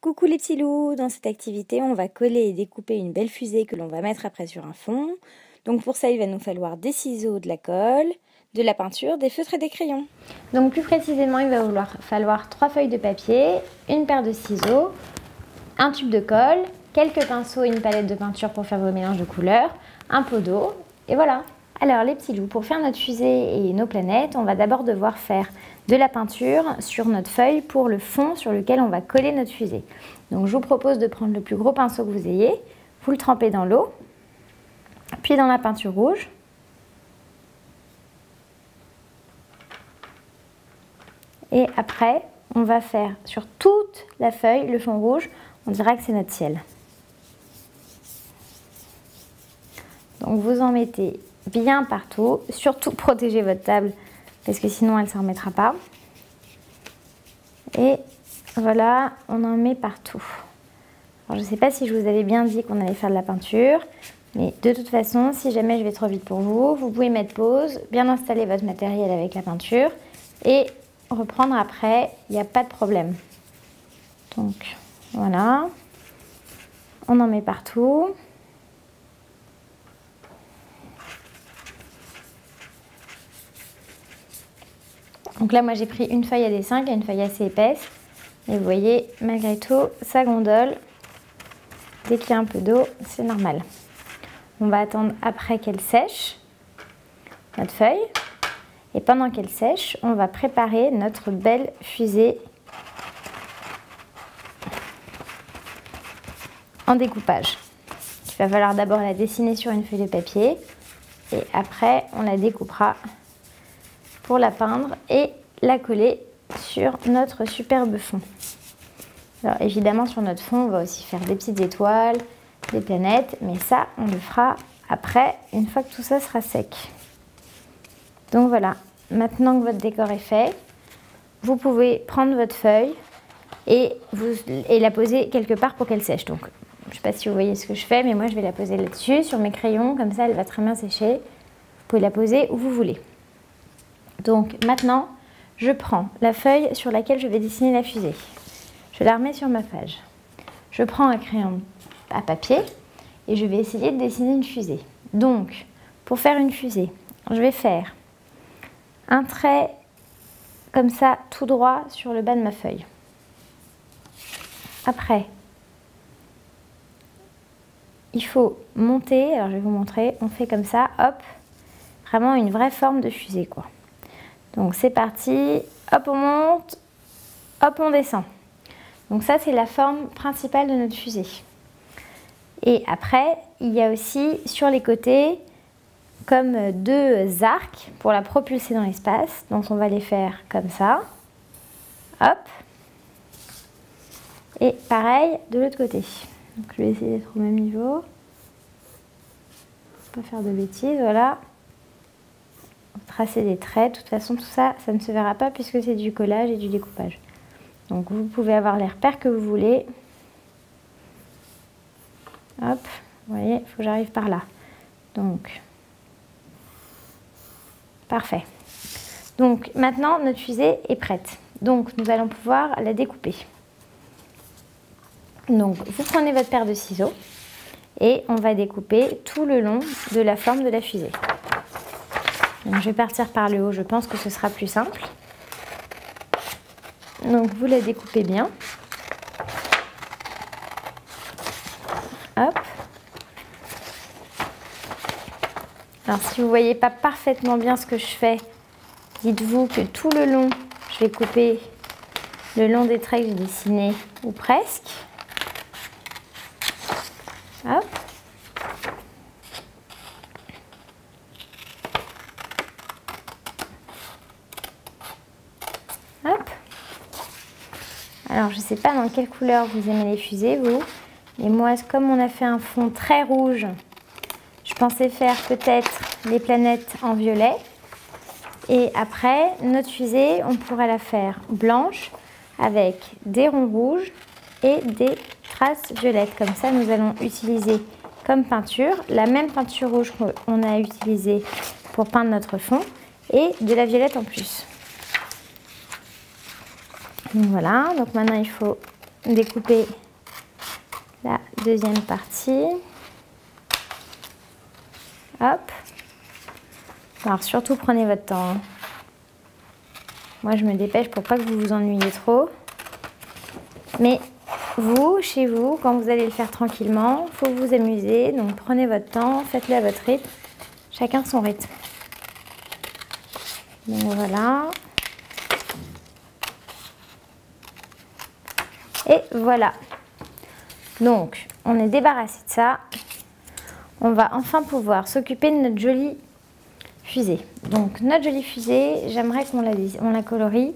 Coucou les petits loups, dans cette activité on va coller et découper une belle fusée que l'on va mettre après sur un fond. Donc pour ça il va nous falloir des ciseaux, de la colle, de la peinture, des feutres et des crayons. Donc plus précisément il va falloir 3 feuilles de papier, une paire de ciseaux, un tube de colle, quelques pinceaux et une palette de peinture pour faire vos mélanges de couleurs, un pot d'eau et voilà. Alors les petits loups, pour faire notre fusée et nos planètes, on va d'abord devoir faire de la peinture sur notre feuille pour le fond sur lequel on va coller notre fusée. Donc je vous propose de prendre le plus gros pinceau que vous ayez, vous le trempez dans l'eau, puis dans la peinture rouge. Et après, on va faire sur toute la feuille le fond rouge, on dira que c'est notre ciel. Donc vous en mettez bien partout, surtout protégez votre table parce que sinon elle ne s'en remettra pas. Et voilà, on en met partout. Alors je ne sais pas si je vous avais bien dit qu'on allait faire de la peinture, mais de toute façon, si jamais je vais trop vite pour vous, vous pouvez mettre pause, bien installer votre matériel avec la peinture et reprendre après, il n'y a pas de problème. Donc voilà, on en met partout. Donc là, moi, j'ai pris une feuille à dessin qui est une feuille assez épaisse. Et vous voyez, malgré tout, ça gondole. Dès qu'il y a un peu d'eau, c'est normal. On va attendre après qu'elle sèche, notre feuille. Et pendant qu'elle sèche, on va préparer notre belle fusée en découpage. Il va falloir d'abord la dessiner sur une feuille de papier. Et après, on la découpera pour la peindre et la coller sur notre superbe fond. Alors évidemment sur notre fond on va aussi faire des petites étoiles, des planètes, mais ça on le fera après une fois que tout ça sera sec. Donc voilà, maintenant que votre décor est fait, vous pouvez prendre votre feuille et la poser quelque part pour qu'elle sèche. Donc je ne sais pas si vous voyez ce que je fais, mais moi je vais la poser là-dessus sur mes crayons, comme ça elle va très bien sécher. Vous pouvez la poser où vous voulez. Donc maintenant, je prends la feuille sur laquelle je vais dessiner la fusée. Je la remets sur ma page. Je prends un crayon à papier et je vais essayer de dessiner une fusée. Donc, pour faire une fusée, je vais faire un trait comme ça, tout droit sur le bas de ma feuille. Après, il faut monter, alors je vais vous montrer, on fait comme ça, hop, vraiment une vraie forme de fusée quoi. Donc c'est parti, hop on monte, hop on descend. Donc ça c'est la forme principale de notre fusée. Et après il y a aussi sur les côtés comme deux arcs pour la propulser dans l'espace. Donc on va les faire comme ça, hop. Et pareil de l'autre côté. Donc je vais essayer d'être au même niveau. Pas faire de bêtises, voilà. Tracer des traits, de toute façon tout ça, ça ne se verra pas puisque c'est du collage et du découpage. Donc vous pouvez avoir les repères que vous voulez. Hop, vous voyez, il faut que j'arrive par là. Donc, parfait. Donc maintenant notre fusée est prête. Donc nous allons pouvoir la découper. Donc vous prenez votre paire de ciseaux et on va découper tout le long de la forme de la fusée. Donc, je vais partir par le haut, je pense que ce sera plus simple. Donc vous la découpez bien. Hop. Alors si vous ne voyez pas parfaitement bien ce que je fais, dites-vous que tout le long, je vais couper le long des traits que j'ai dessinés, ou presque. Hop. Hop. Alors je ne sais pas dans quelle couleur vous aimez les fusées vous, mais moi comme on a fait un fond très rouge, je pensais faire peut-être les planètes en violet. Et après notre fusée on pourrait la faire blanche avec des ronds rouges et des traces violettes. Comme ça nous allons utiliser comme peinture la même peinture rouge qu'on a utilisée pour peindre notre fond et de la violette en plus. Donc voilà, donc maintenant il faut découper la deuxième partie. Hop. Alors surtout prenez votre temps, hein. Moi je me dépêche pour pas que vous vous ennuyiez trop. Mais vous, chez vous, quand vous allez le faire tranquillement, il faut vous amuser. Donc prenez votre temps, faites-le à votre rythme. Chacun son rythme. Donc voilà. Et voilà. Donc on est débarrassé de ça. On va enfin pouvoir s'occuper de notre jolie fusée. Donc notre jolie fusée, j'aimerais qu'on la colorie,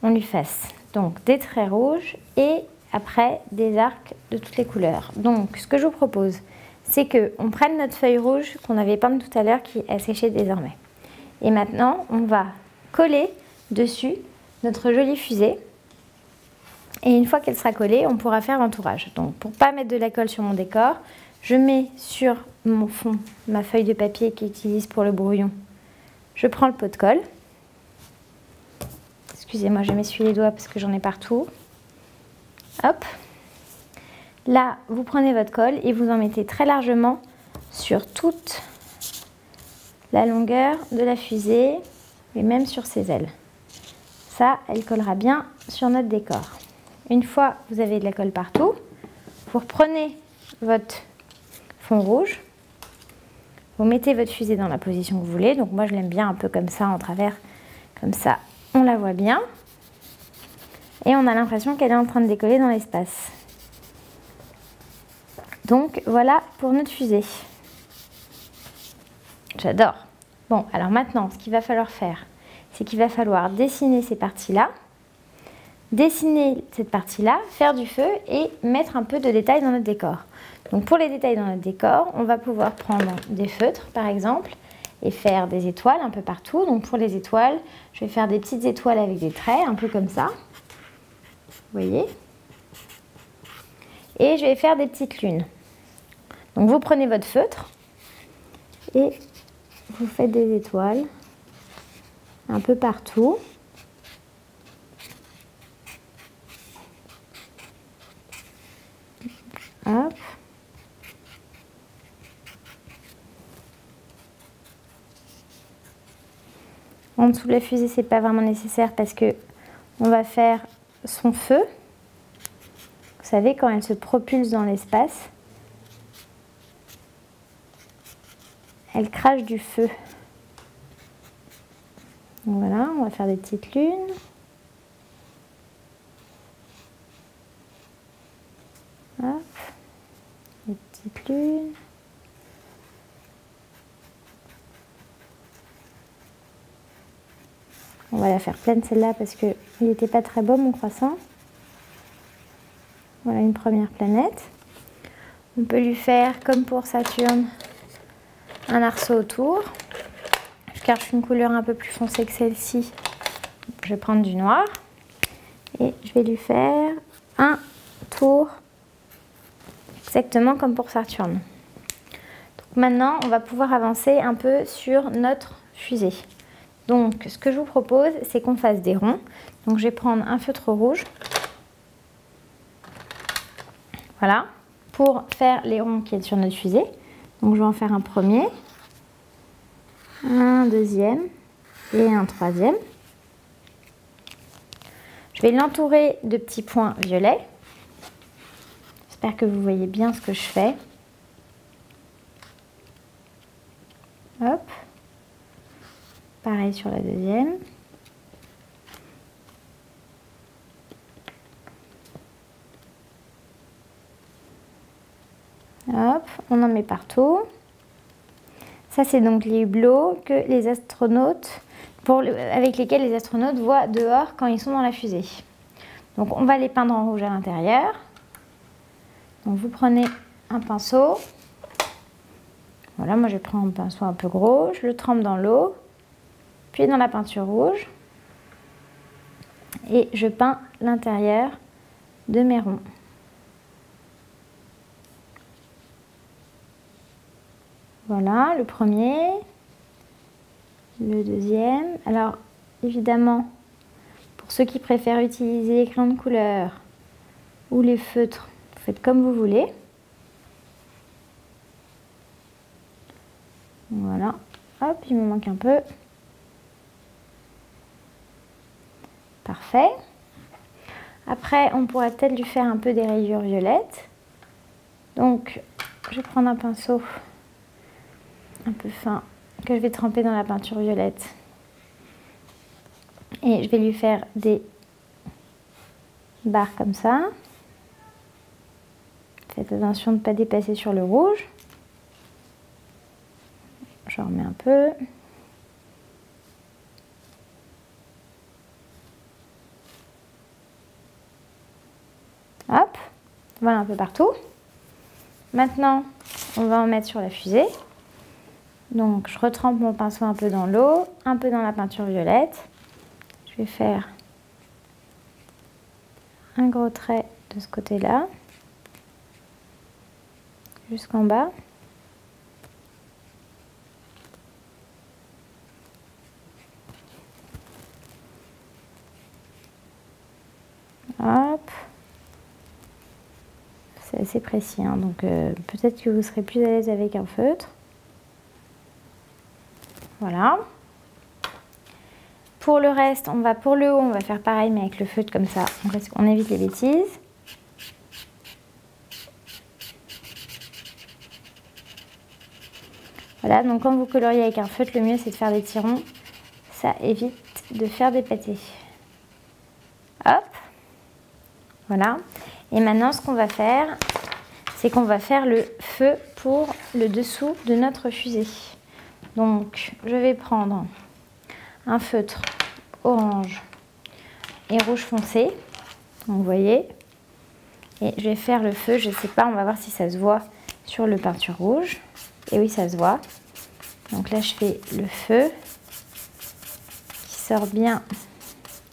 on lui fasse donc des traits rouges et après des arcs de toutes les couleurs. Donc ce que je vous propose, c'est qu'on prenne notre feuille rouge qu'on avait peinte tout à l'heure qui a séché désormais. Et maintenant, on va coller dessus notre jolie fusée. Et une fois qu'elle sera collée, on pourra faire l'entourage. Donc pour ne pas mettre de la colle sur mon décor, je mets sur mon fond ma feuille de papier qui utilise pour le brouillon. Je prends le pot de colle. Excusez-moi, je m'essuie les doigts parce que j'en ai partout. Hop. Là, vous prenez votre colle et vous en mettez très largement sur toute la longueur de la fusée et même sur ses ailes. Ça, elle collera bien sur notre décor. Une fois que vous avez de la colle partout, vous reprenez votre fond rouge, vous mettez votre fusée dans la position que vous voulez. Donc moi je l'aime bien un peu comme ça, en travers, comme ça on la voit bien. Et on a l'impression qu'elle est en train de décoller dans l'espace. Donc voilà pour notre fusée. J'adore. Bon, alors maintenant ce qu'il va falloir faire, c'est qu'il va falloir dessiner ces parties-là. Dessiner cette partie-là, faire du feu et mettre un peu de détails dans notre décor. Donc pour les détails dans notre décor, on va pouvoir prendre des feutres par exemple et faire des étoiles un peu partout. Donc pour les étoiles, je vais faire des petites étoiles avec des traits, un peu comme ça. Vous voyez? Et je vais faire des petites lunes. Donc vous prenez votre feutre et vous faites des étoiles un peu partout. Hop. En dessous de la fusée, c'est pas vraiment nécessaire parce que on va faire son feu. Vous savez, quand elle se propulse dans l'espace, elle crache du feu. Donc voilà, on va faire des petites lunes. Hop, des petites lunes. On va la faire pleine celle-là parce qu'il n'était pas très beau mon croissant. Voilà une première planète. On peut lui faire, comme pour Saturne, un arceau autour. Je cherche une couleur un peu plus foncée que celle-ci. Je vais prendre du noir. Et je vais lui faire un tour exactement comme pour Saturne. Donc maintenant, on va pouvoir avancer un peu sur notre fusée. Donc, ce que je vous propose, c'est qu'on fasse des ronds. Donc, je vais prendre un feutre rouge. Voilà, pour faire les ronds qui sont sur notre fusée. Donc, je vais en faire un premier, un deuxième et un troisième. Je vais l'entourer de petits points violets. J'espère que vous voyez bien ce que je fais. Hop. Pareil sur la deuxième. Hop, on en met partout. Ça, c'est donc les hublots que les astronautes, avec lesquels les astronautes voient dehors quand ils sont dans la fusée. Donc, on va les peindre en rouge à l'intérieur. Donc, vous prenez un pinceau. Voilà, moi, je prends un pinceau un peu gros. Je le trempe dans l'eau. Puis dans la peinture rouge et je peins l'intérieur de mes ronds. Voilà le premier, le deuxième. Alors évidemment, pour ceux qui préfèrent utiliser les crayons de couleur, ou les feutres, vous faites comme vous voulez. Voilà, hop, il me manque un peu. Parfait. Après, on pourrait peut-être lui faire un peu des rayures violettes. Donc, je vais prendre un pinceau un peu fin que je vais tremper dans la peinture violette. Et je vais lui faire des barres comme ça. Faites attention de ne pas dépasser sur le rouge. Je remets un peu. Hop, voilà un peu partout. Maintenant, on va en mettre sur la fusée. Donc, je retrempe mon pinceau un peu dans l'eau, un peu dans la peinture violette. Je vais faire un gros trait de ce côté-là, jusqu'en bas. Hop. C'est assez précis, hein, donc peut-être que vous serez plus à l'aise avec un feutre. Voilà. Pour le reste, pour le haut, on va faire pareil, mais avec le feutre comme ça, on évite les bêtises. Voilà, donc quand vous coloriez avec un feutre, le mieux c'est de faire des tirons. Ça évite de faire des pâtés. Hop. Voilà. Et maintenant, ce qu'on va faire, c'est qu'on va faire le feu pour le dessous de notre fusée. Donc, je vais prendre un feutre orange et rouge foncé. Donc, vous voyez. Et je vais faire le feu. Je ne sais pas, on va voir si ça se voit sur le peinture rouge. Et oui, ça se voit. Donc là, je fais le feu qui sort bien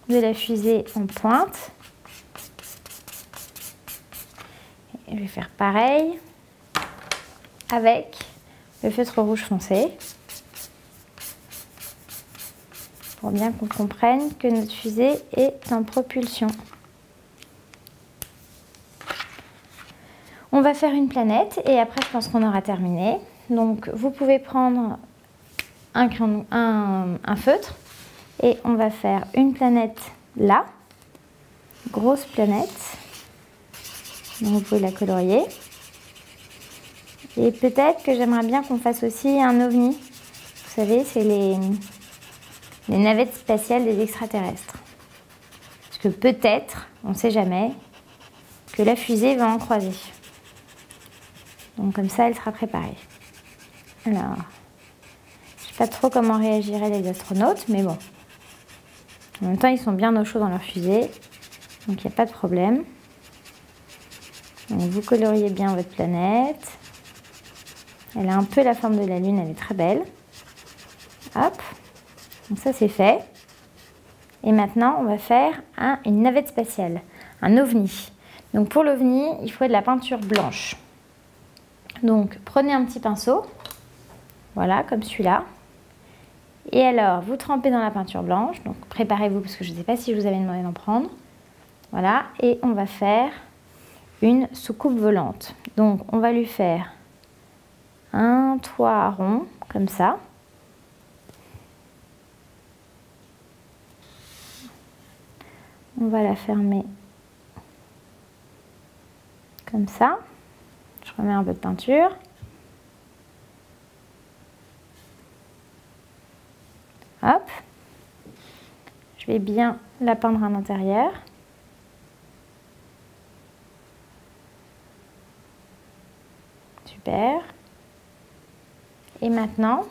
de la fusée en pointe. Je vais faire pareil avec le feutre rouge foncé pour bien qu'on comprenne que notre fusée est en propulsion. On va faire une planète et après je pense qu'on aura terminé. Donc vous pouvez prendre un feutre et on va faire une planète là, grosse planète. Donc vous pouvez la colorier. Et peut-être que j'aimerais bien qu'on fasse aussi un ovni. Vous savez, c'est les navettes spatiales des extraterrestres. Parce que peut-être, on ne sait jamais, que la fusée va en croiser. Donc comme ça, elle sera préparée. Alors, je ne sais pas trop comment réagiraient les astronautes, mais bon. En même temps, ils sont bien au chaud dans leur fusée. Donc il n'y a pas de problème. Donc, vous coloriez bien votre planète. Elle a un peu la forme de la Lune, elle est très belle. Hop, donc ça c'est fait. Et maintenant, on va faire une navette spatiale, un ovni. Donc pour l'ovni, il faut de la peinture blanche. Donc prenez un petit pinceau, voilà, comme celui-là. Et alors, vous trempez dans la peinture blanche. Donc préparez-vous parce que je ne sais pas si je vous avais demandé d'en prendre. Voilà, et on va faire une soucoupe volante. Donc on va lui faire un toit rond comme ça. On va la fermer comme ça. Je remets un peu de peinture. Hop. Je vais bien la peindre à l'intérieur. Super. Et maintenant,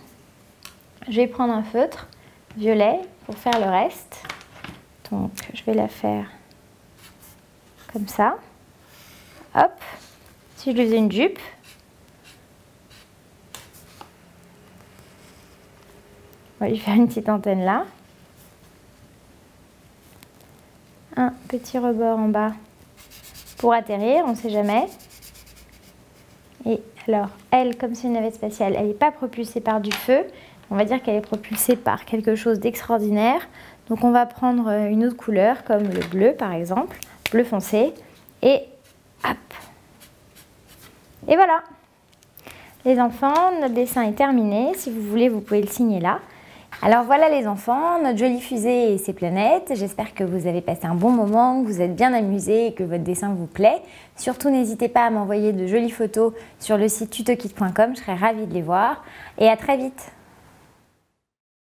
je vais prendre un feutre violet pour faire le reste. Donc, je vais la faire comme ça. Hop. Si je lui faisais une jupe. On va lui faire une petite antenne là. Un petit rebord en bas pour atterrir, on ne sait jamais. Et alors, elle, comme c'est une navette spatiale, elle n'est pas propulsée par du feu. On va dire qu'elle est propulsée par quelque chose d'extraordinaire. Donc on va prendre une autre couleur, comme le bleu par exemple, bleu foncé. Et hop. Et voilà. Les enfants, notre dessin est terminé. Si vous voulez, vous pouvez le signer là. Alors voilà les enfants, notre jolie fusée et ses planètes. J'espère que vous avez passé un bon moment, que vous êtes bien amusés et que votre dessin vous plaît. Surtout, n'hésitez pas à m'envoyer de jolies photos sur le site tutokit.com, je serai ravie de les voir. Et à très vite.